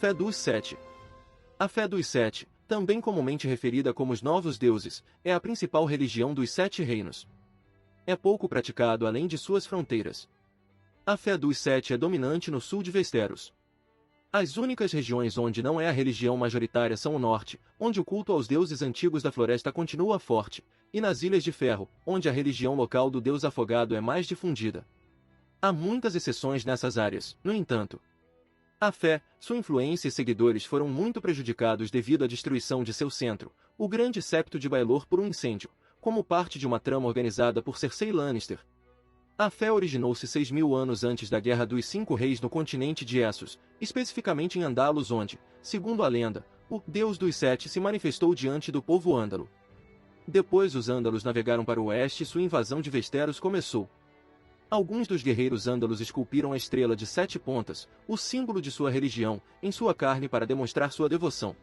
Fé dos Sete. A fé dos Sete, também comumente referida como os Novos Deuses, é a principal religião dos Sete Reinos. É pouco praticado além de suas fronteiras. A fé dos Sete é dominante no sul de Westeros. As únicas regiões onde não é a religião majoritária são o norte, onde o culto aos deuses antigos da floresta continua forte, e nas Ilhas de Ferro, onde a religião local do deus afogado é mais difundida. Há muitas exceções nessas áreas, no entanto. A fé, sua influência e seguidores foram muito prejudicados devido à destruição de seu centro, o Grande Septo de Baelor por um incêndio, como parte de uma trama organizada por Cersei Lannister. A fé originou-se 6.000 anos antes da Guerra dos Cinco Reis no continente de Essos, especificamente em Andalos onde, segundo a lenda, o Deus dos Sete se manifestou diante do povo ândalo. Depois os ândalos navegaram para o oeste e sua invasão de Westeros começou. Alguns dos guerreiros ândalos esculpiram a estrela de 7 pontas, o símbolo de sua religião, em sua carne para demonstrar sua devoção.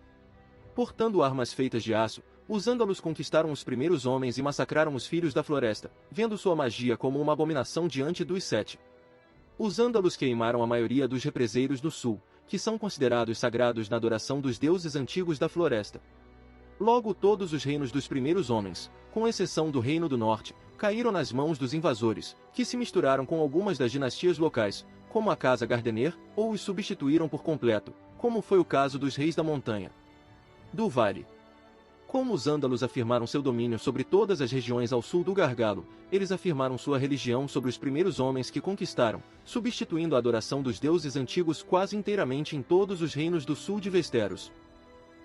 Portando armas feitas de aço, os ândalos conquistaram os primeiros homens e massacraram os filhos da floresta, vendo sua magia como uma abominação diante dos Sete. Os ândalos queimaram a maioria dos represeiros do sul, que são considerados sagrados na adoração dos deuses antigos da floresta. Logo todos os reinos dos primeiros homens, com exceção do Reino do Norte, caíram nas mãos dos invasores, que se misturaram com algumas das dinastias locais, como a Casa Gardener, ou os substituíram por completo, como foi o caso dos Reis da Montanha. Do Vale. Como os ândalos afirmaram seu domínio sobre todas as regiões ao sul do Gargalo, eles afirmaram sua religião sobre os primeiros homens que conquistaram, substituindo a adoração dos deuses antigos quase inteiramente em todos os reinos do sul de Westeros.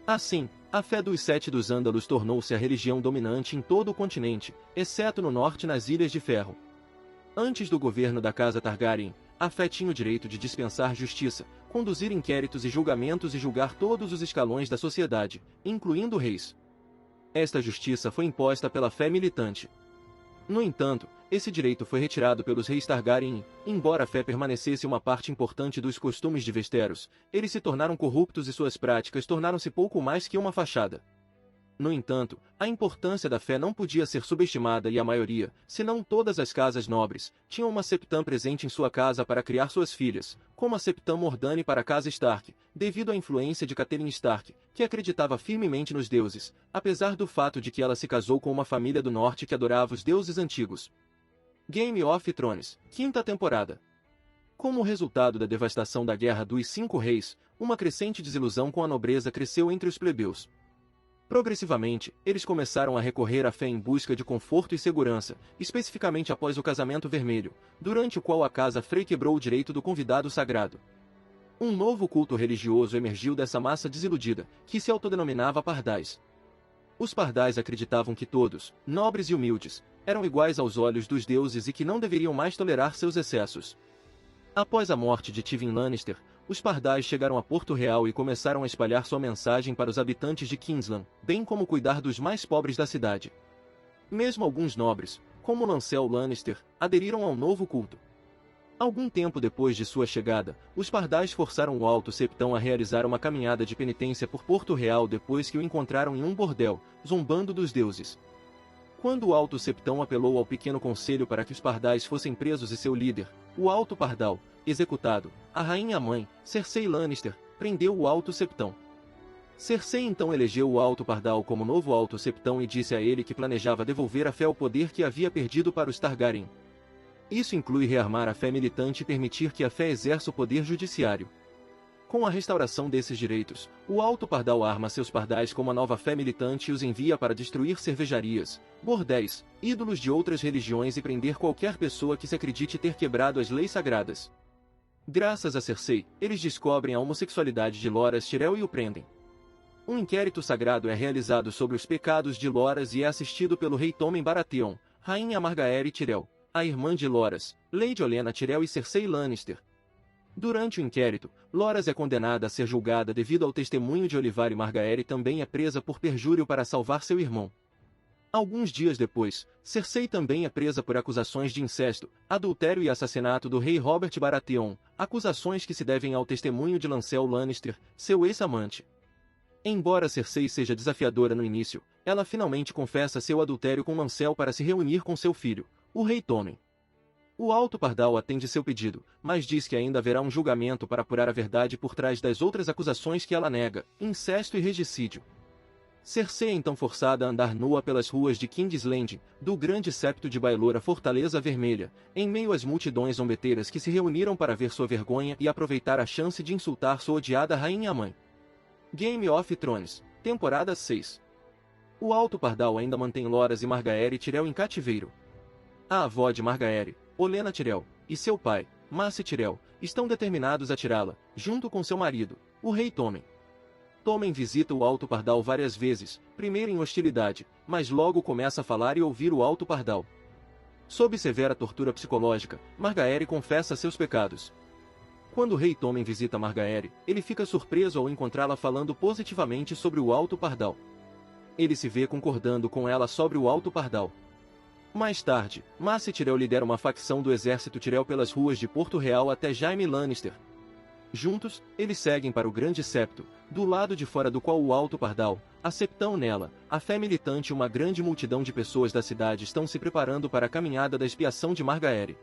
Assim, a fé dos Sete dos ândalos tornou-se a religião dominante em todo o continente, exceto no norte nas Ilhas de Ferro. Antes do governo da Casa Targaryen, a fé tinha o direito de dispensar justiça, conduzir inquéritos e julgamentos e julgar todos os escalões da sociedade, incluindo reis. Esta justiça foi imposta pela fé militante. No entanto, esse direito foi retirado pelos reis Targaryen e, embora a fé permanecesse uma parte importante dos costumes de Westeros, eles se tornaram corruptos e suas práticas tornaram-se pouco mais que uma fachada. No entanto, a importância da fé não podia ser subestimada e a maioria, se não todas as casas nobres, tinham uma septã presente em sua casa para criar suas filhas, como a septã Mordane para a casa Stark, devido à influência de Catelyn Stark, que acreditava firmemente nos deuses, apesar do fato de que ela se casou com uma família do norte que adorava os deuses antigos. Game of Thrones, 5ª temporada. Como resultado da devastação da Guerra dos Cinco Reis, uma crescente desilusão com a nobreza cresceu entre os plebeus. Progressivamente, eles começaram a recorrer à fé em busca de conforto e segurança, especificamente após o Casamento Vermelho, durante o qual a Casa Frey quebrou o direito do convidado sagrado. Um novo culto religioso emergiu dessa massa desiludida, que se autodenominava Pardais. Os Pardais acreditavam que todos, nobres e humildes, eram iguais aos olhos dos deuses e que não deveriam mais tolerar seus excessos. Após a morte de Tywin Lannister, os Pardais chegaram a Porto Real e começaram a espalhar sua mensagem para os habitantes de Kingsland, bem como cuidar dos mais pobres da cidade. Mesmo alguns nobres, como Lancel Lannister, aderiram ao novo culto. Algum tempo depois de sua chegada, os Pardais forçaram o Alto Septão a realizar uma caminhada de penitência por Porto Real depois que o encontraram em um bordel, zombando dos deuses. Quando o Alto Septão apelou ao pequeno conselho para que os Pardais fossem presos e seu líder, o Alto Pardal, executado, a rainha-mãe, Cersei Lannister, prendeu o Alto Septão. Cersei então elegeu o Alto Pardal como novo Alto Septão e disse a ele que planejava devolver a fé ao poder que havia perdido para os Targaryen. Isso inclui rearmar a fé militante e permitir que a fé exerça o poder judiciário. Com a restauração desses direitos, o Alto Pardal arma seus Pardais como a nova fé militante e os envia para destruir cervejarias, bordéis, ídolos de outras religiões e prender qualquer pessoa que se acredite ter quebrado as leis sagradas. Graças a Cersei, eles descobrem a homossexualidade de Loras Tyrell e o prendem. Um inquérito sagrado é realizado sobre os pecados de Loras e é assistido pelo rei Tommen Baratheon, rainha Margaery Tyrell, a irmã de Loras, Lady Olenna Tyrell e Cersei Lannister. Durante o inquérito, Loras é condenada a ser julgada devido ao testemunho de Olyvar e Margaery também é presa por perjúrio para salvar seu irmão. Alguns dias depois, Cersei também é presa por acusações de incesto, adultério e assassinato do rei Robert Baratheon, acusações que se devem ao testemunho de Lancel Lannister, seu ex-amante. Embora Cersei seja desafiadora no início, ela finalmente confessa seu adultério com Lancel para se reunir com seu filho, o rei Tommen. O Alto Pardal atende seu pedido, mas diz que ainda haverá um julgamento para apurar a verdade por trás das outras acusações que ela nega, incesto e regicídio. Cersei é então forçada a andar nua pelas ruas de King's Landing, do grande septo de Baelor à Fortaleza Vermelha, em meio às multidões zombeteiras que se reuniram para ver sua vergonha e aproveitar a chance de insultar sua odiada rainha-mãe. Game of Thrones, temporada 6. O Alto Pardal ainda mantém Loras e Margaery Tyrell em cativeiro. A avó de Margaery, Olenna Tyrell, e seu pai, Mace Tyrell, estão determinados a tirá-la, junto com seu marido, o rei Tommen. Tommen visita o Alto Pardal várias vezes, primeiro em hostilidade, mas logo começa a falar e ouvir o Alto Pardal. Sob severa tortura psicológica, Margaery confessa seus pecados. Quando o rei Tommen visita Margaery, ele fica surpreso ao encontrá-la falando positivamente sobre o Alto Pardal. Ele se vê concordando com ela sobre o Alto Pardal. Mais tarde, Mace Tyrell lidera uma facção do exército Tyrell pelas ruas de Porto Real até Jaime Lannister. Juntos, eles seguem para o Grande Septo, do lado de fora do qual o Alto Pardal, a Septão nela, a fé militante e uma grande multidão de pessoas da cidade estão se preparando para a caminhada da expiação de Margaery.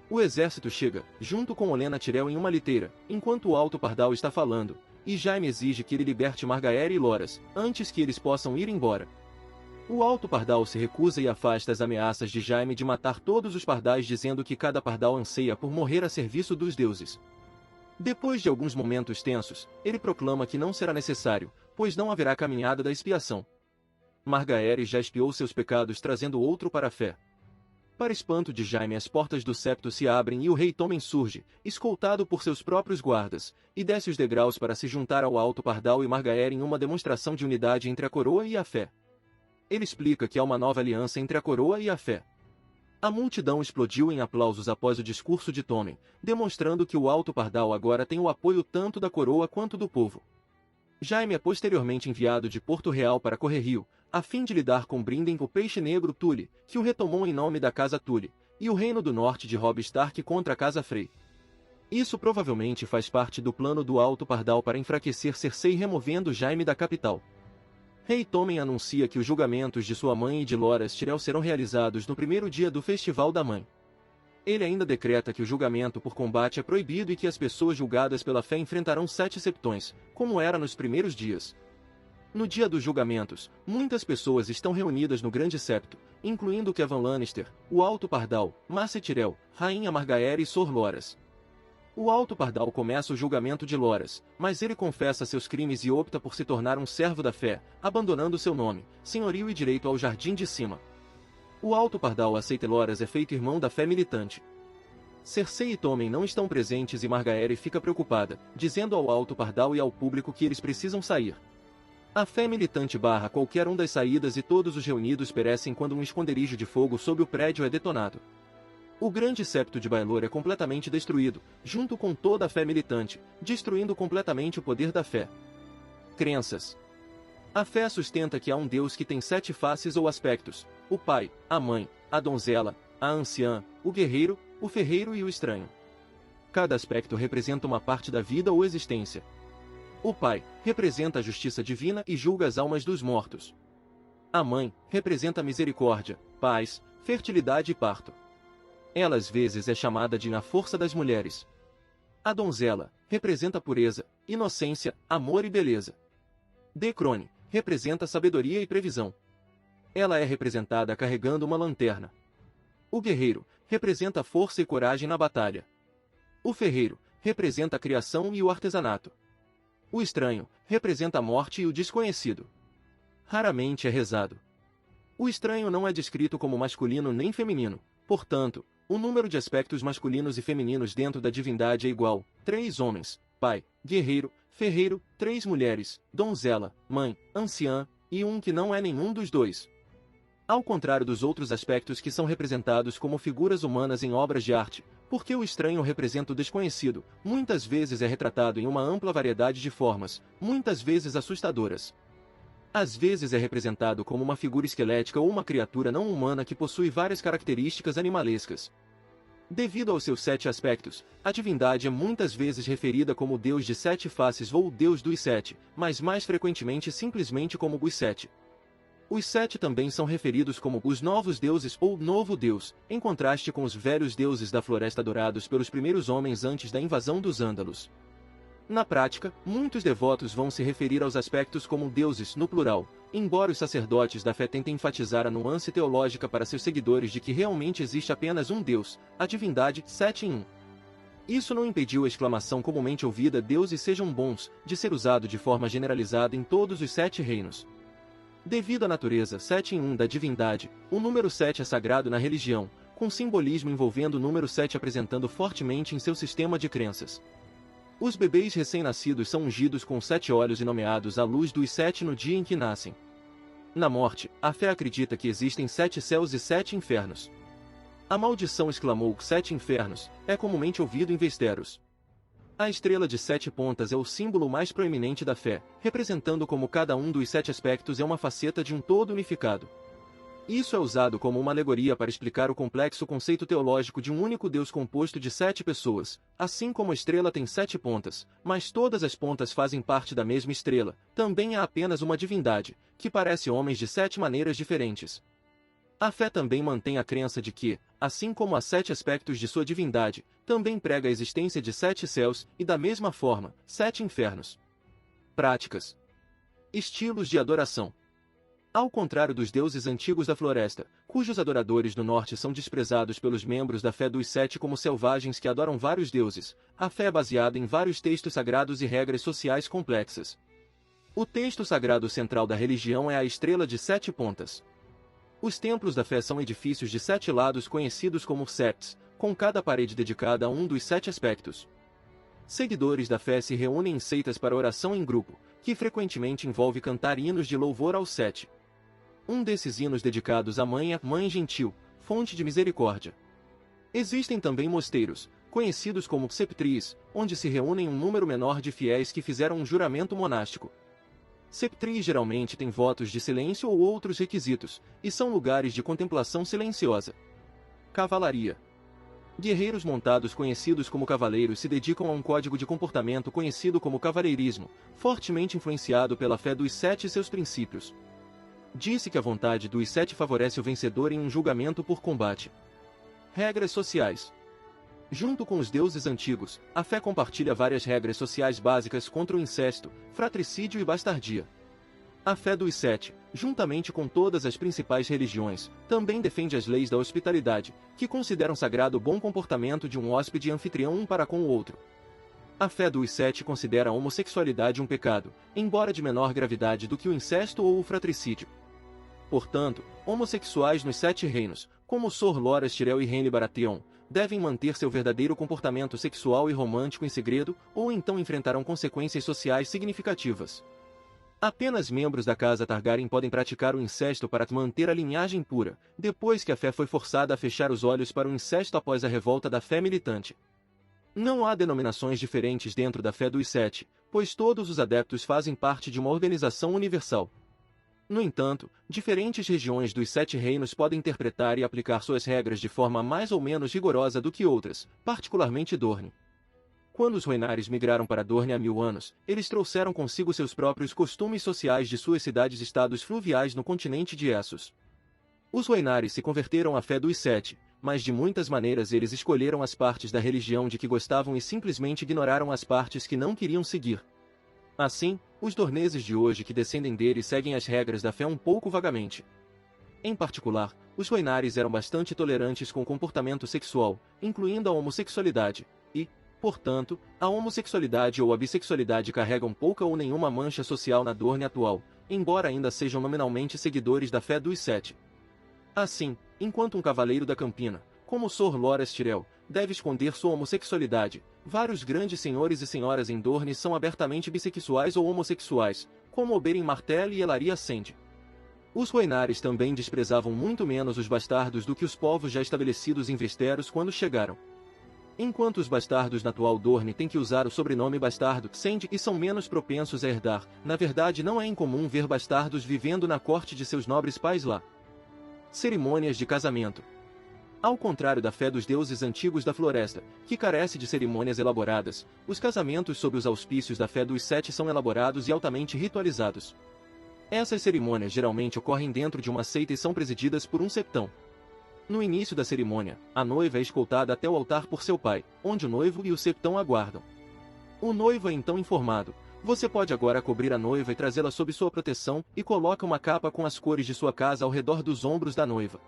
O exército chega, junto com Olenna Tyrell em uma liteira, enquanto o Alto Pardal está falando, e Jaime exige que ele liberte Margaery e Loras, antes que eles possam ir embora. O Alto Pardal se recusa e afasta as ameaças de Jaime de matar todos os pardais, dizendo que cada pardal anseia por morrer a serviço dos deuses. Depois de alguns momentos tensos, ele proclama que não será necessário, pois não haverá caminhada da expiação. Margaery já expiou seus pecados trazendo outro para a fé. Para espanto de Jaime, as portas do septo se abrem e o rei Tommen surge, escoltado por seus próprios guardas, e desce os degraus para se juntar ao Alto Pardal e Margaery em uma demonstração de unidade entre a coroa e a fé. Ele explica que há uma nova aliança entre a coroa e a fé. A multidão explodiu em aplausos após o discurso de Tommen, demonstrando que o Alto Pardal agora tem o apoio tanto da coroa quanto do povo. Jaime é posteriormente enviado de Porto Real para Correrio, a fim de lidar com Brinden, o Peixe Negro Tully, que o retomou em nome da Casa Tully, e o Reino do Norte de Robb Stark contra a Casa Frey. Isso provavelmente faz parte do plano do Alto Pardal para enfraquecer Cersei, removendo Jaime da capital. Rei Tommen anuncia que os julgamentos de sua mãe e de Loras Tyrell serão realizados no primeiro dia do Festival da Mãe. Ele ainda decreta que o julgamento por combate é proibido e que as pessoas julgadas pela fé enfrentarão 7 septões, como era nos primeiros dias. No dia dos julgamentos, muitas pessoas estão reunidas no Grande Septo, incluindo Kevan Lannister, o Alto Pardal, Mace Tyrell, Rainha Margaery e Sor Loras. O Alto Pardal começa o julgamento de Loras, mas ele confessa seus crimes e opta por se tornar um servo da fé, abandonando seu nome, senhorio e direito ao Jardim de Cima. O Alto Pardal aceita e Loras é feito irmão da fé militante. Cersei e Tommen não estão presentes e Margaery fica preocupada, dizendo ao Alto Pardal e ao público que eles precisam sair. A fé militante barra qualquer das saídas e todos os reunidos perecem quando um esconderijo de fogo sob o prédio é detonado. O Grande Septo de Baelor é completamente destruído, junto com toda a fé militante, destruindo completamente o poder da fé. Crenças. A fé sustenta que há um Deus que tem 7 faces ou aspectos: o pai, a mãe, a donzela, a anciã, o guerreiro, o ferreiro e o estranho. Cada aspecto representa uma parte da vida ou existência. O pai representa a justiça divina e julga as almas dos mortos. A mãe representa a misericórdia, paz, fertilidade e parto. Ela às vezes é chamada de a força das mulheres. A donzela representa pureza, inocência, amor e beleza. Decrone representa sabedoria e previsão. Ela é representada carregando uma lanterna. O guerreiro representa força e coragem na batalha. O ferreiro representa a criação e o artesanato. O estranho representa a morte e o desconhecido. Raramente é rezado. O estranho não é descrito como masculino nem feminino, portanto, o número de aspectos masculinos e femininos dentro da divindade é igual: 3 homens, pai, guerreiro, ferreiro, 3 mulheres, donzela, mãe, anciã, e um que não é nenhum dos dois. Ao contrário dos outros aspectos que são representados como figuras humanas em obras de arte, porque o estranho representa o desconhecido, muitas vezes é retratado em uma ampla variedade de formas, muitas vezes assustadoras. Às vezes é representado como uma figura esquelética ou uma criatura não humana que possui várias características animalescas. Devido aos seus 7 aspectos, a divindade é muitas vezes referida como o Deus de 7 faces ou o Deus dos 7, mas mais frequentemente simplesmente como os 7. Os sete também são referidos como os novos deuses ou novo deus, em contraste com os velhos deuses da floresta adorados pelos primeiros homens antes da invasão dos Ândalos. Na prática, muitos devotos vão se referir aos aspectos como deuses no plural, embora os sacerdotes da fé tentem enfatizar a nuance teológica para seus seguidores de que realmente existe apenas um Deus, a divindade, 7 em 1. Isso não impediu a exclamação comumente ouvida "deuses sejam bons", de ser usado de forma generalizada em todos os 7 reinos. Devido à natureza 7 em 1 da divindade, o número 7 é sagrado na religião, com simbolismo envolvendo o número 7 apresentando fortemente em seu sistema de crenças. Os bebês recém-nascidos são ungidos com 7 óleos e nomeados à luz dos 7 no dia em que nascem. Na morte, a fé acredita que existem 7 céus e 7 infernos. A maldição exclamou 7 infernos, é comumente ouvido em Westeros. A estrela de 7 pontas é o símbolo mais proeminente da fé, representando como cada um dos 7 aspectos é uma faceta de um todo unificado. Isso é usado como uma alegoria para explicar o complexo conceito teológico de um único Deus composto de 7 pessoas, assim como a estrela tem 7 pontas, mas todas as pontas fazem parte da mesma estrela, também há apenas uma divindade, que parece homens de 7 maneiras diferentes. A fé também mantém a crença de que, assim como há 7 aspectos de sua divindade, também prega a existência de 7 céus e, da mesma forma, 7 infernos. Práticas. Estilos de adoração. Ao contrário dos deuses antigos da floresta, cujos adoradores do norte são desprezados pelos membros da fé dos 7 como selvagens que adoram vários deuses, a fé é baseada em vários textos sagrados e regras sociais complexas. O texto sagrado central da religião é a estrela de 7 pontas. Os templos da fé são edifícios de 7 lados conhecidos como septs, com cada parede dedicada a um dos 7 aspectos. Seguidores da fé se reúnem em seitas para oração em grupo, que frequentemente envolve cantar hinos de louvor aos 7. Um desses hinos dedicados à Mãe é Mãe Gentil, fonte de misericórdia. Existem também mosteiros, conhecidos como septries, onde se reúnem um número menor de fiéis que fizeram um juramento monástico. Septries geralmente têm votos de silêncio ou outros requisitos, e são lugares de contemplação silenciosa. Cavalaria. Guerreiros montados conhecidos como cavaleiros se dedicam a um código de comportamento conhecido como cavaleirismo, fortemente influenciado pela fé dos 7 e seus princípios. Disse que a vontade dos 7 favorece o vencedor em um julgamento por combate. Regras sociais. Junto com os deuses antigos, a fé compartilha várias regras sociais básicas contra o incesto, fratricídio e bastardia. A fé dos 7, juntamente com todas as principais religiões, também defende as leis da hospitalidade, que consideram sagrado o bom comportamento de um hóspede e anfitrião um para com o outro. A fé dos 7 considera a homossexualidade um pecado, embora de menor gravidade do que o incesto ou o fratricídio. Portanto, homossexuais nos 7 reinos, como Sor Loras Tyrell e Renly Baratheon, devem manter seu verdadeiro comportamento sexual e romântico em segredo, ou então enfrentarão consequências sociais significativas. Apenas membros da casa Targaryen podem praticar o incesto para manter a linhagem pura, depois que a fé foi forçada a fechar os olhos para o incesto após a revolta da fé militante. Não há denominações diferentes dentro da fé dos 7, pois todos os adeptos fazem parte de uma organização universal. No entanto, diferentes regiões dos 7 reinos podem interpretar e aplicar suas regras de forma mais ou menos rigorosa do que outras, particularmente Dorne. Quando os Rhoynares migraram para Dorne há 1000 anos, eles trouxeram consigo seus próprios costumes sociais de suas cidades-estados fluviais no continente de Essos. Os Rhoynares se converteram à fé dos 7, mas de muitas maneiras eles escolheram as partes da religião de que gostavam e simplesmente ignoraram as partes que não queriam seguir. Assim, os dorneses de hoje que descendem deles seguem as regras da fé um pouco vagamente. Em particular, os Rhoynares eram bastante tolerantes com o comportamento sexual, incluindo a homossexualidade, e, portanto, a homossexualidade ou a bissexualidade carregam pouca ou nenhuma mancha social na Dorne atual, embora ainda sejam nominalmente seguidores da fé dos 7. Assim, enquanto um cavaleiro da Campina, como Sor Loras Tyrell, deve esconder sua homossexualidade, vários grandes senhores e senhoras em Dorne são abertamente bissexuais ou homossexuais, como Oberyn Martell e Ellaria Sand. Os Rhoynares também desprezavam muito menos os bastardos do que os povos já estabelecidos em Westeros quando chegaram. Enquanto os bastardos na atual Dorne têm que usar o sobrenome bastardo Sand e são menos propensos a herdar, na verdade não é incomum ver bastardos vivendo na corte de seus nobres pais lá. Cerimônias de casamento. Ao contrário da fé dos deuses antigos da floresta, que carece de cerimônias elaboradas, os casamentos sob os auspícios da fé dos 7 são elaborados e altamente ritualizados. Essas cerimônias geralmente ocorrem dentro de uma seita e são presididas por um septão. No início da cerimônia, a noiva é escoltada até o altar por seu pai, onde o noivo e o septão aguardam. O noivo é então informado: você pode agora cobrir a noiva e trazê-la sob sua proteção, e coloca uma capa com as cores de sua casa ao redor dos ombros da noiva.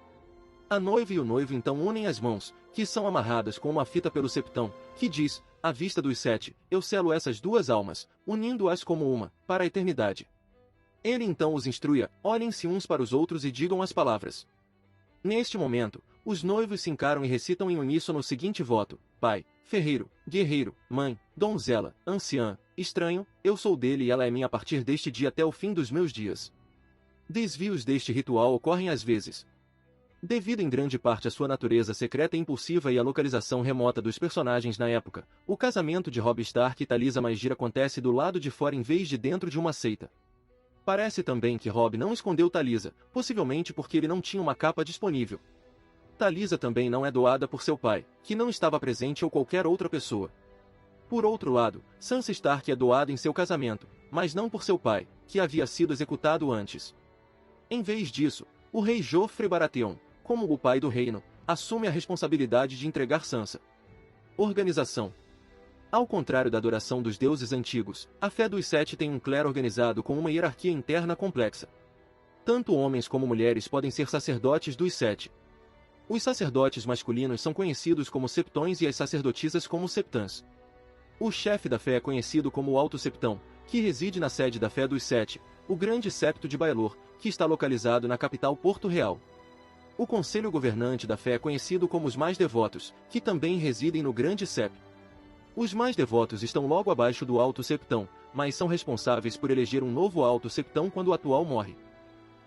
A noiva e o noivo então unem as mãos, que são amarradas com uma fita pelo septão, que diz: à vista dos 7, eu selo essas duas almas, unindo-as como uma, para a eternidade. Ele então os instrui a: olhem-se uns para os outros e digam as palavras. Neste momento, os noivos se encaram e recitam em uníssono o seguinte voto: pai, ferreiro, guerreiro, mãe, donzela, anciã, estranho, eu sou dele e ela é minha a partir deste dia até o fim dos meus dias. Desvios deste ritual ocorrem às vezes. Devido em grande parte à sua natureza secreta e impulsiva e à localização remota dos personagens na época, o casamento de Robb Stark e Talisa Maegir acontece do lado de fora em vez de dentro de uma seita. Parece também que Robb não escondeu Talisa, possivelmente porque ele não tinha uma capa disponível. Talisa também não é doada por seu pai, que não estava presente ou qualquer outra pessoa. Por outro lado, Sansa Stark é doada em seu casamento, mas não por seu pai, que havia sido executado antes. Em vez disso, o rei Joffrey Baratheon, como o pai do reino, assume a responsabilidade de entregar Sansa. Organização. Ao contrário da adoração dos deuses antigos, a fé dos Sete tem um clero organizado com uma hierarquia interna complexa. Tanto homens como mulheres podem ser sacerdotes dos Sete. Os sacerdotes masculinos são conhecidos como septões e as sacerdotisas como septãs. O chefe da fé é conhecido como o Alto Septão, que reside na sede da fé dos Sete, o Grande Septo de Baelor, que está localizado na capital Porto Real. O conselho governante da fé é conhecido como os mais devotos, que também residem no Grande Septo. Os mais devotos estão logo abaixo do Alto Septão, mas são responsáveis por eleger um novo Alto Septão quando o atual morre.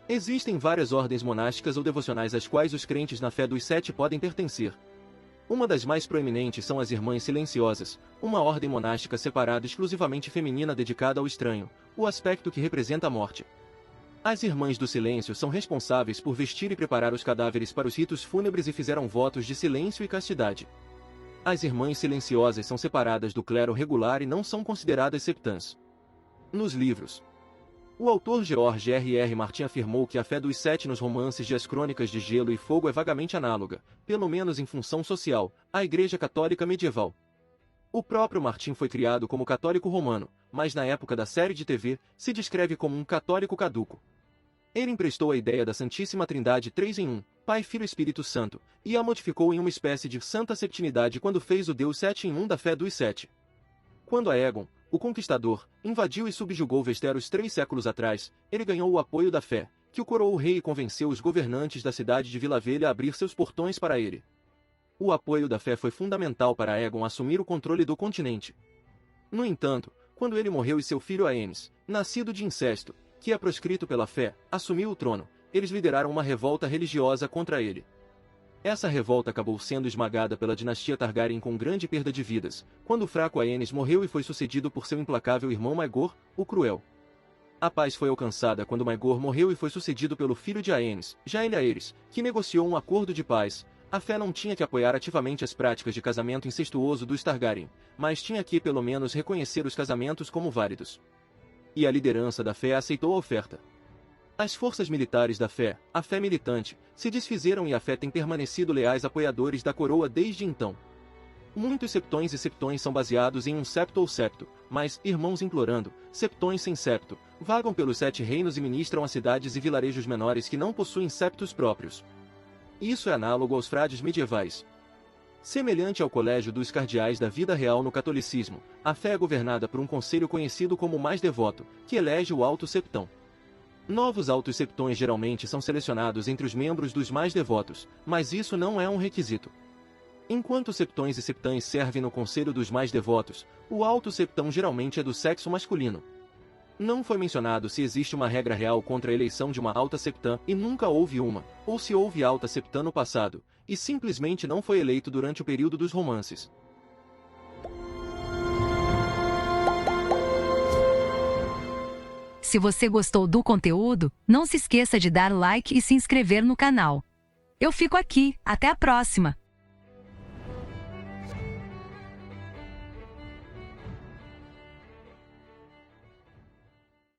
Existem várias ordens monásticas ou devocionais às quais os crentes na fé dos Sete podem pertencer. Uma das mais proeminentes são as Irmãs Silenciosas, uma ordem monástica separada exclusivamente feminina dedicada ao estranho, o aspecto que representa a morte. As Irmãs do Silêncio são responsáveis por vestir e preparar os cadáveres para os ritos fúnebres e fizeram votos de silêncio e castidade. As Irmãs Silenciosas são separadas do clero regular e não são consideradas septãs. Nos livros, o autor George R.R. Martin afirmou que a fé dos Sete nos romances de As Crônicas de Gelo e Fogo é vagamente análoga, pelo menos em função social, à Igreja Católica medieval. O próprio Martin foi criado como católico romano, mas na época da série de TV, se descreve como um católico caduco. Ele emprestou a ideia da Santíssima Trindade 3 em 1, Pai, Filho e Espírito Santo, e a modificou em uma espécie de Santa Septinidade quando fez o Deus 7 em 1 da fé dos Sete. Quando Aegon, o Conquistador, invadiu e subjugou Westeros 3 séculos atrás, ele ganhou o apoio da fé, que o coroou rei e convenceu os governantes da cidade de Vila Velha a abrir seus portões para ele. O apoio da fé foi fundamental para Aegon assumir o controle do continente. No entanto, quando ele morreu e seu filho Aenys, nascido de incesto, que é proscrito pela fé, assumiu o trono, eles lideraram uma revolta religiosa contra ele. Essa revolta acabou sendo esmagada pela dinastia Targaryen com grande perda de vidas, quando o fraco Aenys morreu e foi sucedido por seu implacável irmão Maegor, o Cruel. A paz foi alcançada quando Maegor morreu e foi sucedido pelo filho de Aenys, Jaehaerys, que negociou um acordo de paz. A fé não tinha que apoiar ativamente as práticas de casamento incestuoso dos Targaryen, mas tinha que pelo menos reconhecer os casamentos como válidos. E a liderança da fé aceitou a oferta. As forças militares da fé, a fé militante, se desfizeram e a fé tem permanecido leais apoiadores da coroa desde então. Muitos septões e septões são baseados em um septo ou septo, mas, irmãos implorando, septões sem septo, vagam pelos 7 reinos e ministram a cidades e vilarejos menores que não possuem septos próprios. Isso é análogo aos frades medievais. Semelhante ao colégio dos cardeais da vida real no catolicismo, a fé é governada por um conselho conhecido como o mais devoto, que elege o alto septão. Novos altos septões geralmente são selecionados entre os membros dos mais devotos, mas isso não é um requisito. Enquanto septões e septãs servem no conselho dos mais devotos, o alto septão geralmente é do sexo masculino. Não foi mencionado se existe uma regra real contra a eleição de uma alta septã, e nunca houve uma, ou se houve alta septã no passado, e simplesmente não foi eleito durante o período dos romances. Se você gostou do conteúdo, não se esqueça de dar like e se inscrever no canal. Eu fico aqui, até a próxima!